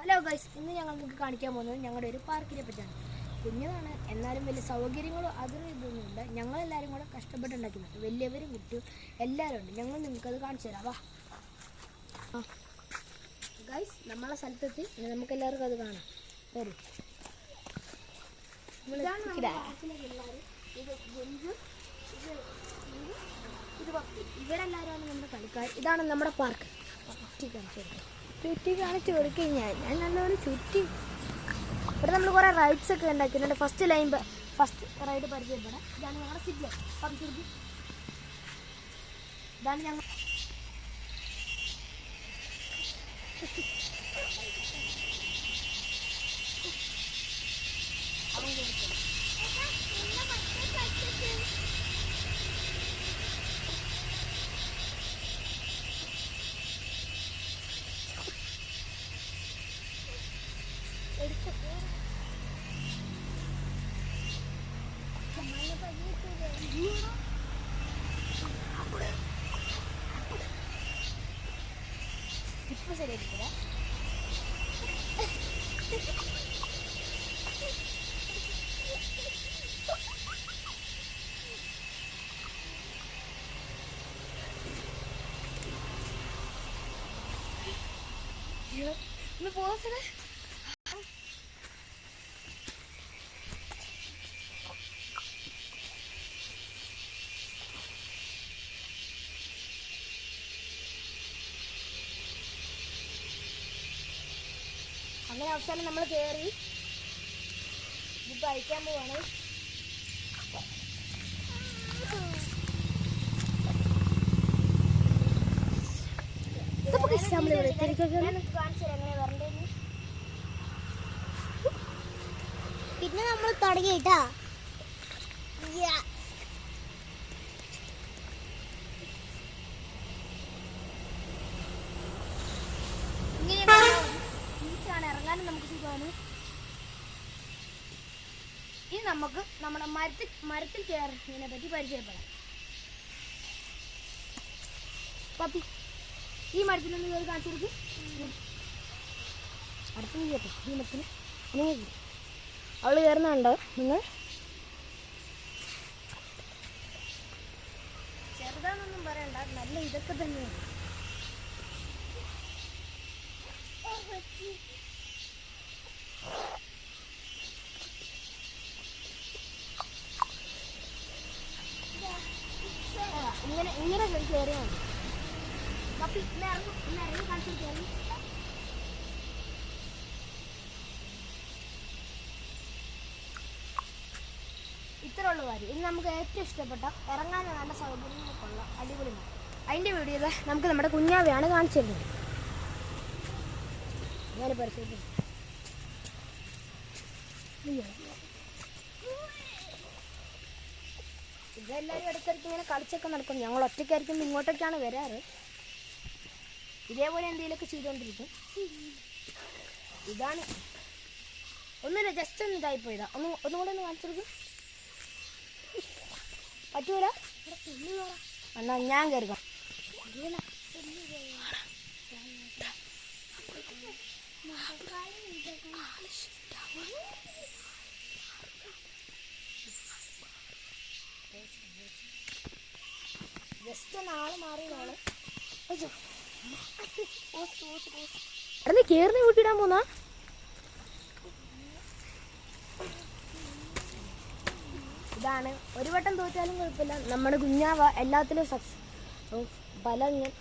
Hello guys, ഇന്ന് ഞങ്ങൾ നിങ്ങൾക്ക് കാണിക്കാൻ പോകുന്നത് ഞങ്ങളുടെ ഒരു പാർക്കിനെ പറ്റിയാണ്. കുഞ്ഞതാണ്, എന്നാലും വലിയ സൗകര്യങ്ങളോ അതിനും ഇതൊന്നുമില്ല. ഞങ്ങളെല്ലാവരും കൂടെ കഷ്ടപ്പെട്ടുണ്ടാക്കുന്നത്, വലിയവരും കുട്ടിയും എല്ലാവരും ഉണ്ട്. ഞങ്ങൾ നിങ്ങൾക്കത് കാണിച്ചു തരാം. വാ ഗൈസ്, നമ്മളെ സ്ഥലത്തെത്തി. നമുക്കെല്ലാവർക്കും അത് കാണാം. വരും. ഇവരെല്ലാവരും നമ്മുടെ കളിക്കാർ. ഇതാണ് നമ്മുടെ പാർക്ക്. ചുറ്റി കാണിച്ചു കൊടുക്കും. ഞാൻ നല്ലപോലെ ചുറ്റി. ഇവിടെ നമ്മൾ കുറേ റൈഡ്സ് ഒക്കെ ഉണ്ടാക്കിയിട്ടുണ്ട്. ഫസ്റ്റ് റൈഡ് പരിചയപ്പെടാം. ഇതാണ് ഞങ്ങളുടെ സിഗ്നൽ. പറിച്ചെടുക്കും. ഇതാണ് ഞങ്ങൾ ഇപ്പൊ ശരിയായിരിക്കില്ല. ഒന്ന് പോസേ. അങ്ങനെ അവസാനം നമ്മൾ കയറി ഇപ്പം അയക്കാൻ പോവാണ്. പിന്നെ നമ്മൾ തുടങ്ങിട്ടാ. ഇറങ്ങാനും നമുക്ക് സുഖമാണ്. ഇനി നമുക്ക് നമ്മുടെ മരത്തിൽ കയറുന്നതിനെ പറ്റി പരിചയപ്പെടാം. പപ്പി, ഈ മരത്തിലൊന്ന് കയറി കാണിച്ചു കൊടുക്കും. അടുത്തൊന്നും കേട്ടോ. ഈ മരത്തിന് അവള് കയറുന്നുണ്ടോ നിങ്ങൾ? ചെറുതാണെന്നൊന്നും പറയണ്ട, നല്ല ഇതൊക്കെ തന്നെയാണ്. ഇങ്ങനെ കയറിയാൽ മതി. പപ്പി ഇറങ്ങി കാണിച്ചു കയറി. ഇത്ര ഉള്ള കാര്യം. ഇനി നമുക്ക് ഏറ്റവും ഇഷ്ടപ്പെട്ട ഇറങ്ങാൻ നല്ല സൗകര്യങ്ങളൊക്കെ ഉള്ള അടിപൊളി. അതിൻ്റെ വീഡിയോയിൽ നമുക്ക് നമ്മുടെ കുഞ്ഞാവയാണ് കാണിച്ചു തരുന്നത്. ഞാൻ പരിശോധിക്കും. ഇതെല്ലാവരും ഇടയ്ക്കിടയ്ക്ക് ഇങ്ങനെ കളിച്ചൊക്കെ നടക്കും. ഞങ്ങൾ ഒറ്റയ്ക്കായിരിക്കും ഇങ്ങോട്ടൊക്കെയാണ് വരാറ്. ഇതേപോലെ എന്തെങ്കിലുമൊക്കെ ചെയ്തുകൊണ്ടിരിക്കും. ഇതാണ് ഒന്നുമില്ല, ജസ്റ്റ് ഒന്ന് ഇതായിപ്പോയതാ. ഒന്നുകൂടെ ഒന്ന് കാണിച്ചു കൊടുക്കും. പറ്റൂല. എന്നാ ഞാൻ കയറുക. ജസ്റ്റ് നാളെ മാറി നാളെ കേറുന്ന വീട്ടിടാൻ പോന്നാ. ഇതാണ് ഒരു വട്ടം തോറ്റാലും കുഴപ്പമില്ല. നമ്മുടെ കുഞ്ഞാവ എല്ലാത്തിലും ഫലം ഞാൻ